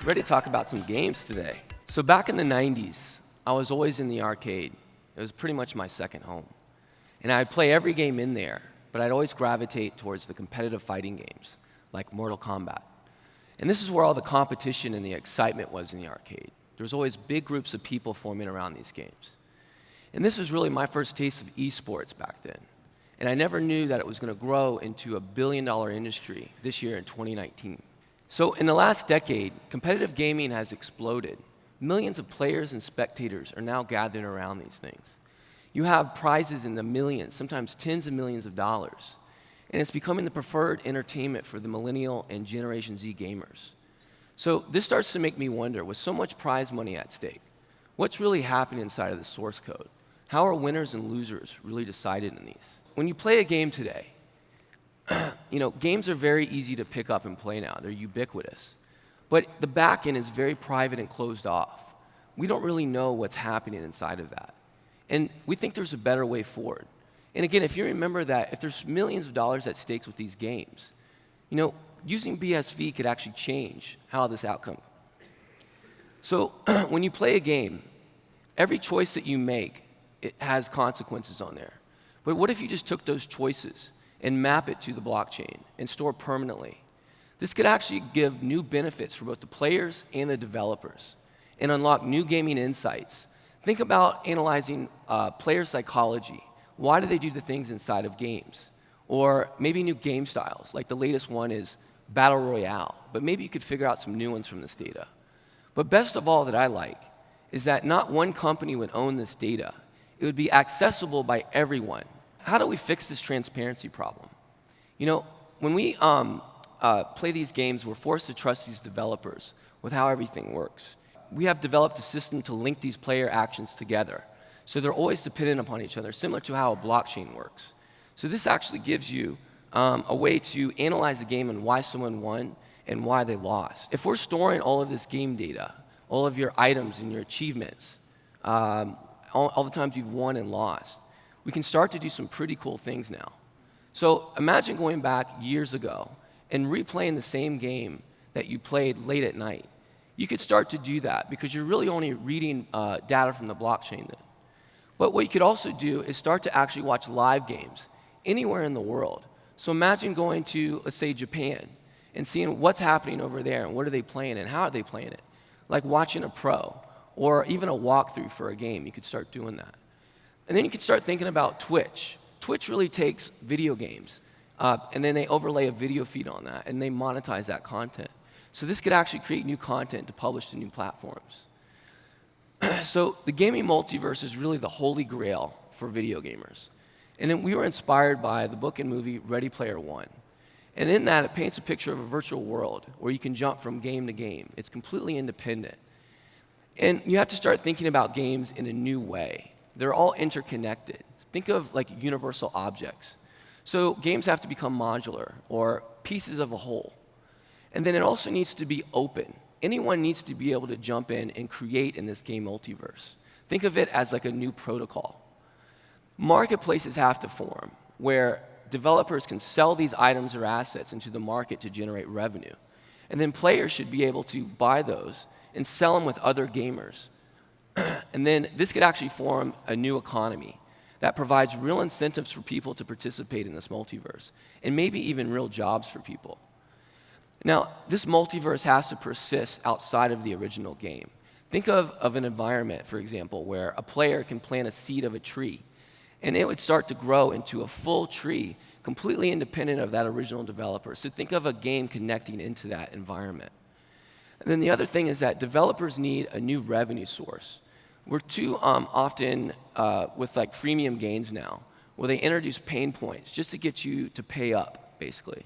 Ready to talk about some games today. So back in the 90s, I was always in the arcade. It was pretty much my second home. And I'd play every game in there, but I'd always gravitate towards the competitive fighting games, like Mortal Kombat. And this is where all the competition and the excitement was in the arcade. There was always big groups of people forming around these games. And this was really my first taste of eSports back then. And I never knew that it was going to grow into a billion-dollar industry this year in 2019. So in the last decade, competitive gaming has exploded. Millions of players and spectators are now gathering around these things. You have prizes in the millions, sometimes tens of millions of dollars. And it's becoming the preferred entertainment for the millennial and Generation Z gamers. So this starts to make me wonder, with so much prize money at stake, what's really happening inside of the source code? How are winners and losers really decided in these? When you play a game today, games are very easy to pick up and play now. They're ubiquitous. But the back end is very private and closed off. We don't really know what's happening inside of that. And we think there's a better way forward. And again, if you remember that, if there's millions of dollars at stake with these games, using BSV could actually change how this outcome. So when you play a game, every choice that you make, it has consequences on there. But what if you just took those choices and map it to the blockchain and store permanently? This could actually give new benefits for both the players and the developers and unlock new gaming insights. Think about analyzing player psychology. Why do they do the things inside of games? Or maybe new game styles, like the latest one is Battle Royale, but maybe you could figure out some new ones from this data. But best of all that I like is that not one company would own this data. It would be accessible by everyone. How do we fix this transparency problem? When we play these games, we're forced to trust these developers with how everything works. We have developed a system to link these player actions together. So they're always dependent upon each other, similar to how a blockchain works. So this actually gives you a way to analyze the game and why someone won and why they lost. If we're storing all of this game data, all of your items and your achievements, all the times you've won and lost, we can start to do some pretty cool things now. So imagine going back years ago and replaying the same game that you played late at night. You could start to do that because you're really only reading data from the blockchain then. But what you could also do is start to actually watch live games anywhere in the world. So imagine going to, let's say, Japan and seeing what's happening over there and what are they playing and how are they playing it. Like watching a pro or even a walkthrough for a game, you could start doing that. And then you could start thinking about Twitch. Twitch really takes video games and then they overlay a video feed on that and they monetize that content. So this could actually create new content to publish to new platforms. So the gaming multiverse is really the holy grail for video gamers. And then we were inspired by the book and movie Ready Player One. And in that, it paints a picture of a virtual world where you can jump from game to game. It's completely independent. And you have to start thinking about games in a new way. They're all interconnected. Think of like universal objects. So games have to become modular or pieces of a whole. And then it also needs to be open. Anyone needs to be able to jump in and create in this game multiverse. Think of it as like a new protocol. Marketplaces have to form where developers can sell these items or assets into the market to generate revenue. And then players should be able to buy those and sell them with other gamers. And then this could actually form a new economy that provides real incentives for people to participate in this multiverse and maybe even real jobs for people. Now, this multiverse has to persist outside of the original game. Think of an environment, for example, where a player can plant a seed of a tree, and it would start to grow into a full tree, completely independent of that original developer. So think of a game connecting into that environment. And then the other thing is that developers need a new revenue source. We're too often with like freemium games now, where they introduce pain points just to get you to pay up, basically.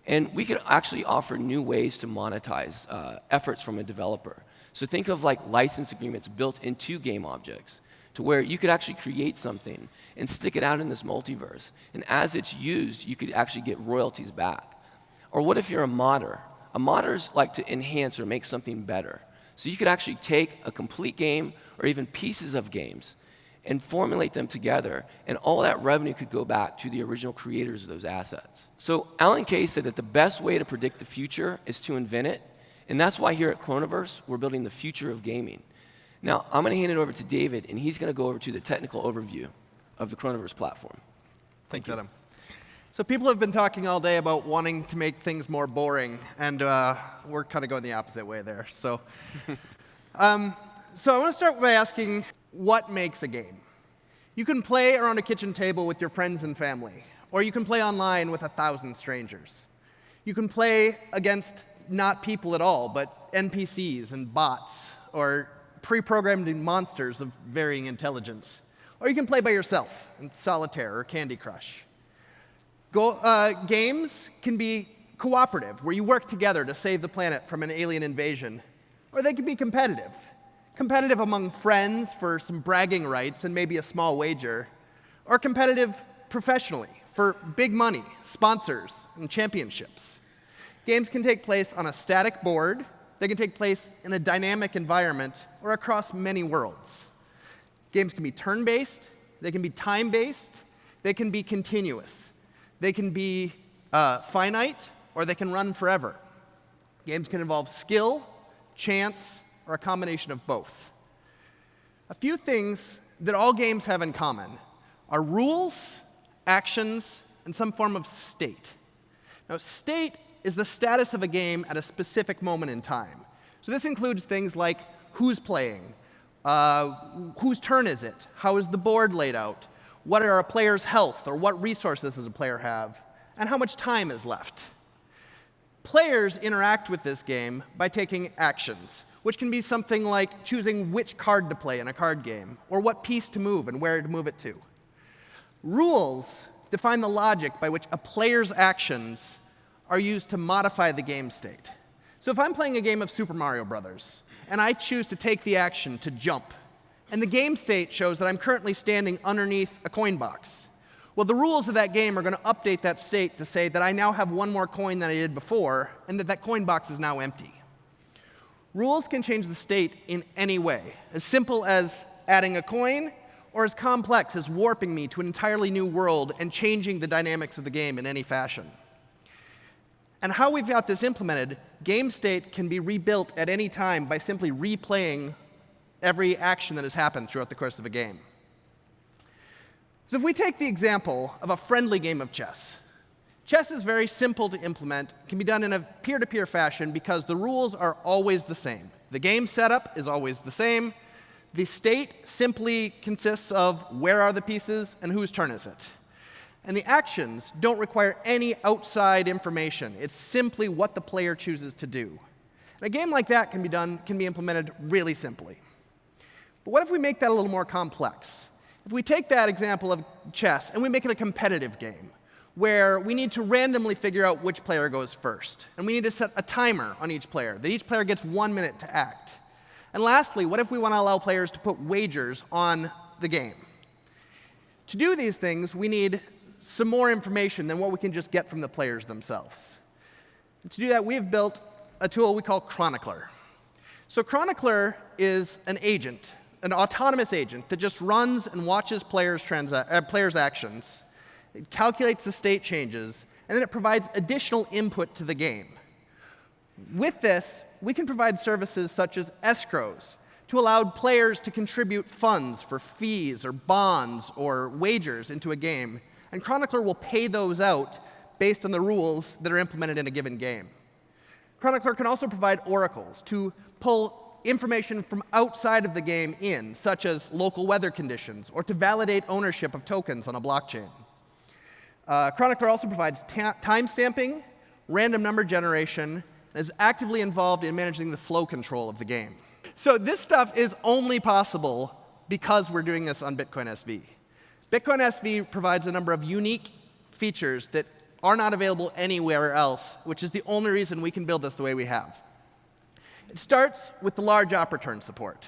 And we could actually offer new ways to monetize efforts from a developer. So think of like license agreements built into game objects to where you could actually create something and stick it out in this multiverse. And as it's used, you could actually get royalties back. Or what if you're a modder? A modders like to enhance or make something better. So you could actually take a complete game or even pieces of games and formulate them together, and all that revenue could go back to the original creators of those assets. So Alan Kay said that the best way to predict the future is to invent it, And that's why here at Kronoverse, we're building the future of gaming. Now, I'm going to hand it over to David, and he's going to go over to the technical overview of the Kronoverse platform. Thanks, Adam. So people have been talking all day about wanting to make things more boring, and we're kind of going the opposite way there. So, I want to start by asking, what makes a game? You can play around a kitchen table with your friends and family, or you can play online with 1,000 strangers. You can play against not people at all, but NPCs and bots, or pre-programmed monsters of varying intelligence. Or you can play by yourself in solitaire or Candy Crush. Games can be cooperative, where you work together to save the planet from an alien invasion. Or they can be competitive. Competitive among friends for some bragging rights and maybe a small wager. Or competitive professionally for big money, sponsors, and championships. Games can take place on a static board. They can take place in a dynamic environment or across many worlds. Games can be turn-based. They can be time-based. They can be continuous. They can be finite, or they can run forever. Games can involve skill, chance, or a combination of both. A few things that all games have in common are rules, actions, and some form of state. Now, state is the status of a game at a specific moment in time. So this includes things like who's playing, whose turn is it, how is the board laid out, what are a player's health, or what resources does a player have, and how much time is left. Players interact with this game by taking actions, which can be something like choosing which card to play in a card game, or what piece to move and where to move it to. Rules define the logic by which a player's actions are used to modify the game state. So if I'm playing a game of Super Mario Brothers, and I choose to take the action to jump, and the game state shows that I'm currently standing underneath a coin box, well, the rules of that game are going to update that state to say that I now have one more coin than I did before, and that that coin box is now empty. Rules can change the state in any way, as simple as adding a coin, or as complex as warping me to an entirely new world and changing the dynamics of the game in any fashion. And how we've got this implemented, game state can be rebuilt at any time by simply replaying every action that has happened throughout the course of a game. So if we take the example of a friendly game of chess, chess is very simple to implement, can be done in a peer-to-peer fashion because the rules are always the same. The game setup is always the same. The state simply consists of where are the pieces and whose turn is it. And the actions don't require any outside information. It's simply what the player chooses to do. And a game like that can be implemented really simply. But what if we make that a little more complex? If we take that example of chess and we make it a competitive game, where we need to randomly figure out which player goes first. And we need to set a timer on each player, that each player gets 1 minute to act. And lastly, what if we want to allow players to put wagers on the game? To do these things, we need some more information than what we can just get from the players themselves. And to do that, we have built a tool we call Chronicler. So Chronicler is an agent, an autonomous agent that just runs and watches players' actions. It calculates the state changes, and then it provides additional input to the game. With this, we can provide services such as escrows to allow players to contribute funds for fees or bonds or wagers into a game. And Chronicler will pay those out based on the rules that are implemented in a given game. Chronicler can also provide oracles to pull information from outside of the game in, such as local weather conditions, or to validate ownership of tokens on a blockchain. Chronicler also provides timestamping, random number generation, and is actively involved in managing the flow control of the game. So this stuff is only possible because we're doing this on Bitcoin SV. Bitcoin SV provides a number of unique features that are not available anywhere else, which is the only reason we can build this the way we have. It starts with the large op return support.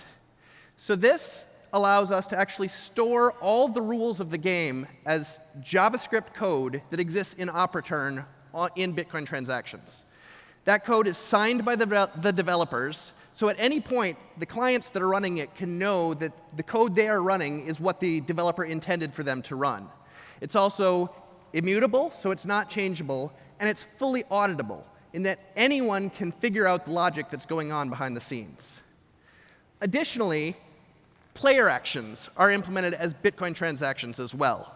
So this allows us to actually store all the rules of the game as JavaScript code that exists in op return in Bitcoin transactions. That code is signed by the developers, so at any point, the clients that are running it can know that the code they are running is what the developer intended for them to run. It's also immutable, so it's not changeable, and it's fully auditable. in that anyone can figure out the logic that's going on behind the scenes. Additionally, player actions are implemented as Bitcoin transactions as well.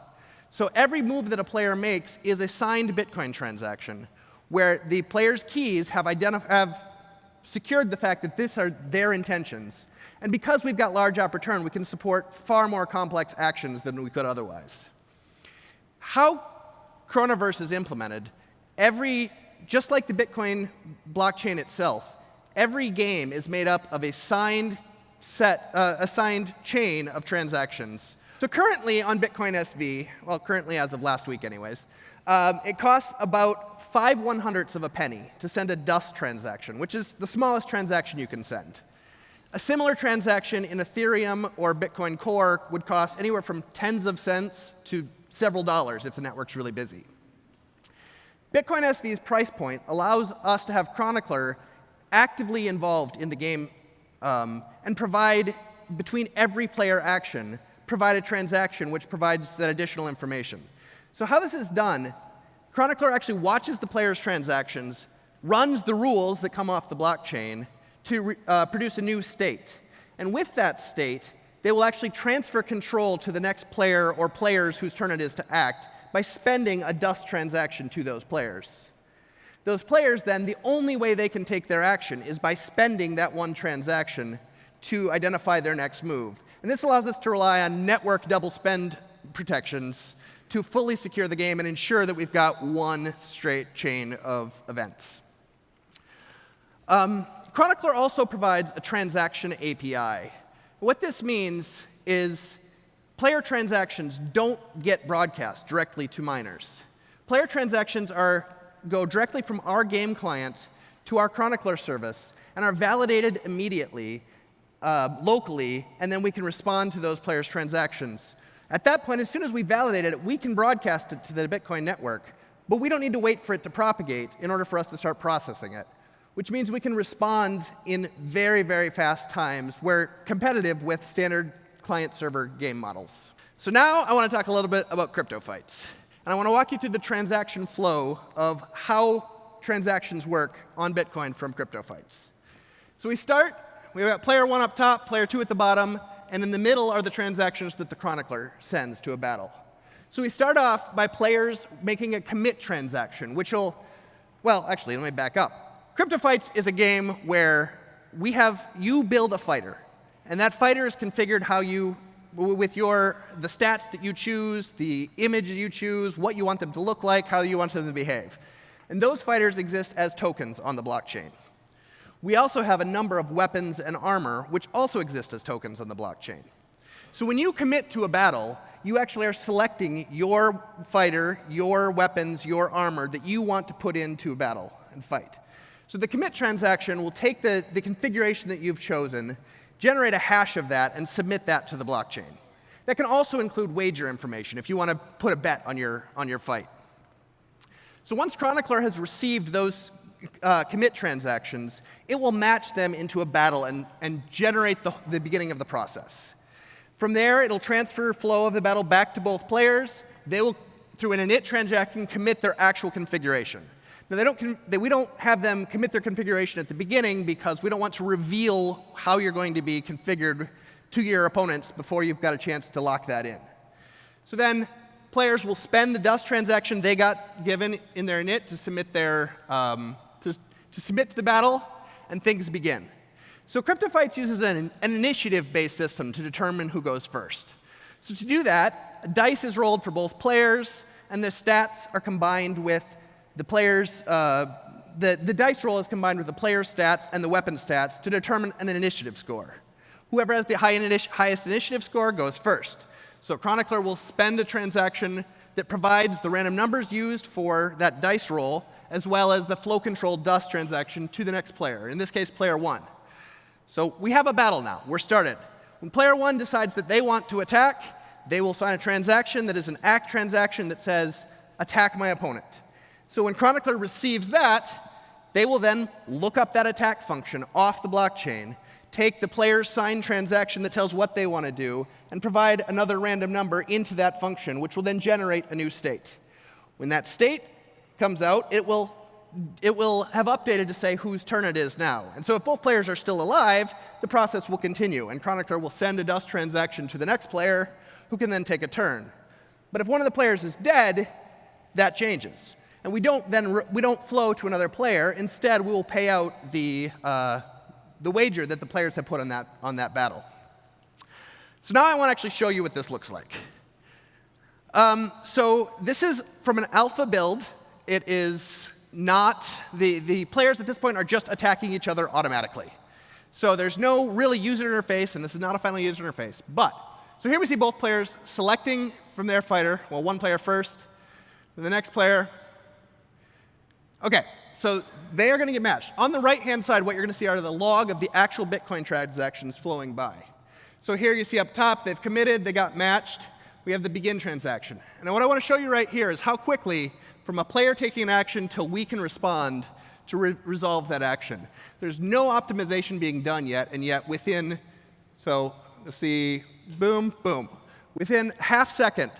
So every move that a player makes is a signed Bitcoin transaction, where the player's keys have secured the fact that these are their intentions. And because we've got large op return, we can support far more complex actions than we could otherwise. How Kronoverse is implemented, just like the Bitcoin blockchain itself, every game is made up of a signed chain of transactions. So currently on Bitcoin SV, well, currently as of last week anyways, it costs about 5/100ths of a penny to send a dust transaction, which is the smallest transaction you can send. A similar transaction in Ethereum or Bitcoin Core would cost anywhere from tens of cents to several dollars if the network's really busy. Bitcoin SV's price point allows us to have Chronicler actively involved in the game and provide, between every player action, provide a transaction which provides that additional information. So how this is done, Chronicler actually watches the player's transactions, runs the rules that come off the blockchain to produce a new state. And with that state, they will actually transfer control to the next player or players whose turn it is to act by spending a dust transaction to those players. Those players then, the only way they can take their action is by spending that one transaction to identify their next move. And this allows us to rely on network double spend protections to fully secure the game and ensure that we've got one straight chain of events. Chronicler also provides a transaction API. What this means is player transactions don't get broadcast directly to miners. Player transactions go directly from our game client to our Chronicler service and are validated immediately, locally, and then we can respond to those players' transactions. At that point, as soon as we validate it, we can broadcast it to the Bitcoin network, but we don't need to wait for it to propagate in order for us to start processing it, which means we can respond in very, very fast times. We're competitive with standard client-server game models. So now I want to talk a little bit about CryptoFights. And I want to walk you through the transaction flow of how transactions work on Bitcoin from CryptoFights. So we've got player 1 up top, player 2 at the bottom, and in the middle are the transactions that the Chronicler sends to a battle. So we start off by players making a commit transaction, which will, well, actually, let me back up. CryptoFights is a game where you build a fighter, and that fighter is configured with the stats that you choose, the images you choose, what you want them to look like, how you want them to behave. And those fighters exist as tokens on the blockchain. We also have a number of weapons and armor, which also exist as tokens on the blockchain. So when you commit to a battle, you actually are selecting your fighter, your weapons, your armor that you want to put into a battle and fight. So the commit transaction will take the configuration that you've chosen, generate a hash of that, and submit that to the blockchain. That can also include wager information if you want to put a bet on your fight. So once Chronicler has received those commit transactions, it will match them into a battle and generate the beginning of the process. From there, it'll transfer flow of the battle back to both players. They will, through an init transaction, commit their actual configuration. Now, we don't have them commit their configuration at the beginning because we don't want to reveal how you're going to be configured to your opponents before you've got a chance to lock that in. So then players will spend the dust transaction they got given in their init to submit to submit to the battle, and things begin. So CryptoFights uses an initiative-based system to determine who goes first. So to do that, a dice is rolled for both players, and the stats are combined with the players. The dice roll is combined with the player's stats and the weapon stats to determine an initiative score. Whoever has the highest initiative score goes first. So Chronicler will spend a transaction that provides the random numbers used for that dice roll, as well as the flow-controlled dust transaction to the next player, in this case, player 1. So we have a battle now. We're started. When player 1 decides that they want to attack, they will sign a transaction that is an ACK transaction that says, attack my opponent. So when Chronicler receives that, they will then look up that attack function off the blockchain, take the player's signed transaction that tells what they want to do, and provide another random number into that function, which will then generate a new state. When that state comes out, it will have updated to say whose turn it is now. And so if both players are still alive, the process will continue, and Chronicler will send a dust transaction to the next player, who can then take a turn. But if one of the players is dead, that changes. And we don't flow to another player. Instead, we will pay out the wager that the players have put on that battle. So now I want to actually show you what this looks like. So this is from an alpha build. It is not, the players at this point are just attacking each other automatically. So there's no really user interface, and this is not a final user interface. So here we see both players selecting from their fighter. Well, one player first, then the next player. OK, so they are going to get matched. On the right-hand side, what you're going to see are the log of the actual Bitcoin transactions flowing by. So here you see up top, they've committed, they got matched. We have the begin transaction. And what I want to show you right here is how quickly, from a player taking an action till we can respond to resolve that action. There's no optimization being done yet, and yet within, so you'll see, boom, boom. Within half second,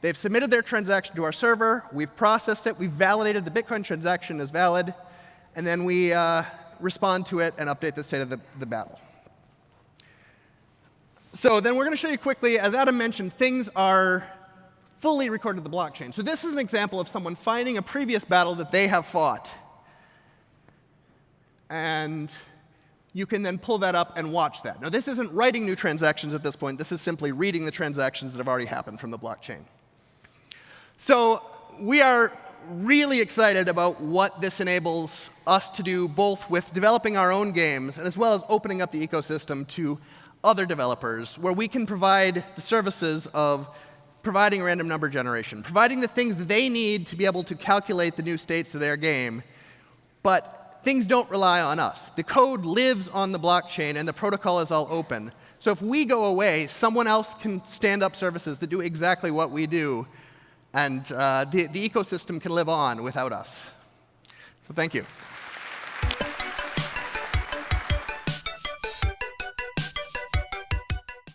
they've submitted their transaction to our server, we've processed it, we've validated the Bitcoin transaction as valid, and then we respond to it and update the state of the battle. So then we're going to show you quickly, as Adam mentioned, things are fully recorded to the blockchain. So this is an example of someone finding a previous battle that they have fought. And you can then pull that up and watch that. Now, this isn't writing new transactions at this point. This is simply reading the transactions that have already happened from the blockchain. So we are really excited about what this enables us to do, both with developing our own games and as well as opening up the ecosystem to other developers, where we can provide the services of providing random number generation, providing the things that they need to be able to calculate the new states of their game. But things don't rely on us. The code lives on the blockchain, and the protocol is all open. So if we go away, someone else can stand up services that do exactly what we do, and the ecosystem can live on without us. So thank you.